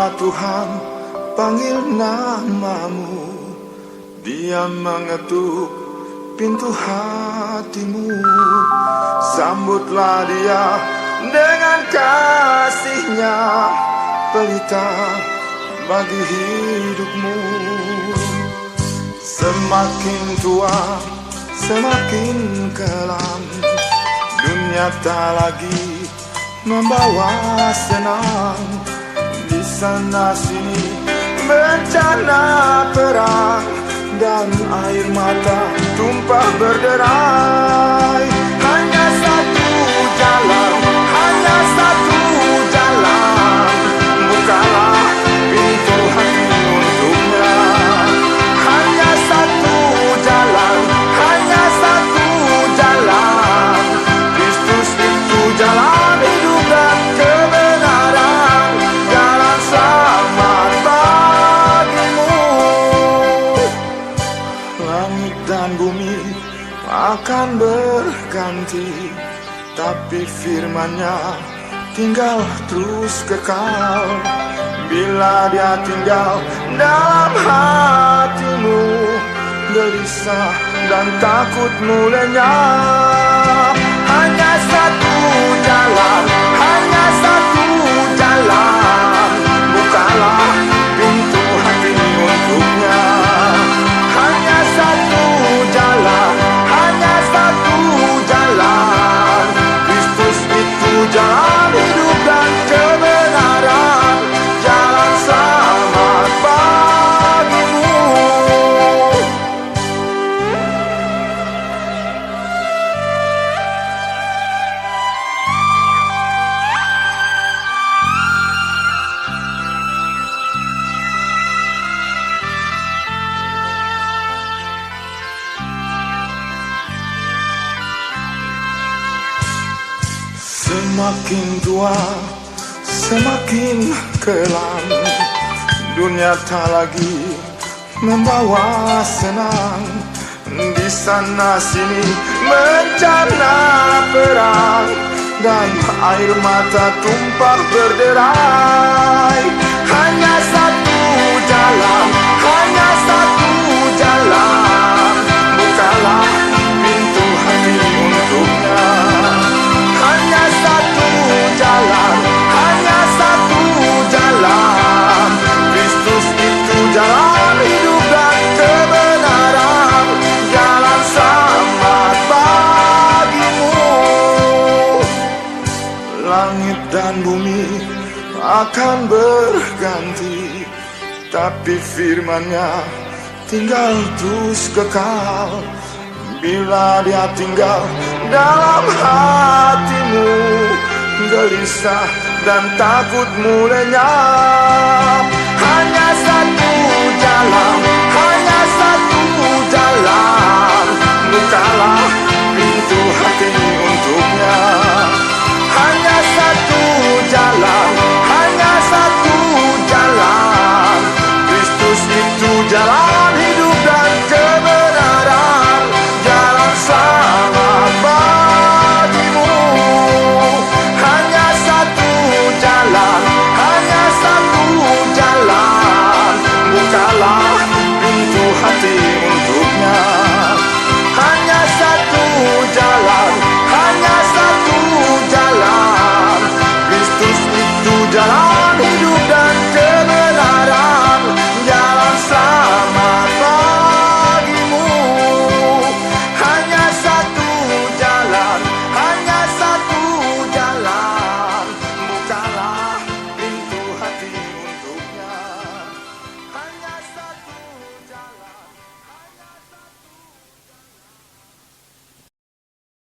Bila Tuhan panggil namamu, Dia mengetuk pintu hatimu. Sambutlah Dia dengan kasih-Nya, pelita bagi hidupmu. Semakin tua, semakin kelam, dunia tak lagi membawa senang. Di sana sini bencana perang, dan air mata tumpah berderai. Hanya satu jalan, hanya satu jalan, bukalah pintu hati untuknya. Hanya satu jalan, hanya satu jalan, Kristus itu jalan hidup dan kebenaran, jalan selamat bagimu. Langit dan bumi akan berganti, tapi firman-Nya tinggal terus kekal. Bila Dia tinggal dalam hatimu, gelisah dan takutmu lenyap. Hanya satu jalan, hanya satu jalan, bukalah pintu hati untuknya. Hanya satu jalan, hanya satu jalan, Kristus itu jalan hidup dan kebenaran, jalan selamat bagimu. Semakin tua, semakin kelam, dunia tak lagi membawa senang. Di sana sini bencana perang, dan air mata tumpah berderai. Hanya satu jalan, hanya satu jalan, bukalah pintu hati untuknya. Hanya satu jalan, hanya satu jalan, Kristus itu jalan hidup dan kebenaran, jalan selamat bagimu. Langit dan bumi akan berganti, tapi firman-Nya tinggal terus kekal. Bila Dia tinggal dalam hatimu, gelisah dan takutmu lenyap. Hanya satu jalan, hanya satu jalan, bukalah pintu hati untuknya. Hanya satu jalan, hanya satu jalan, Kristus itu jalan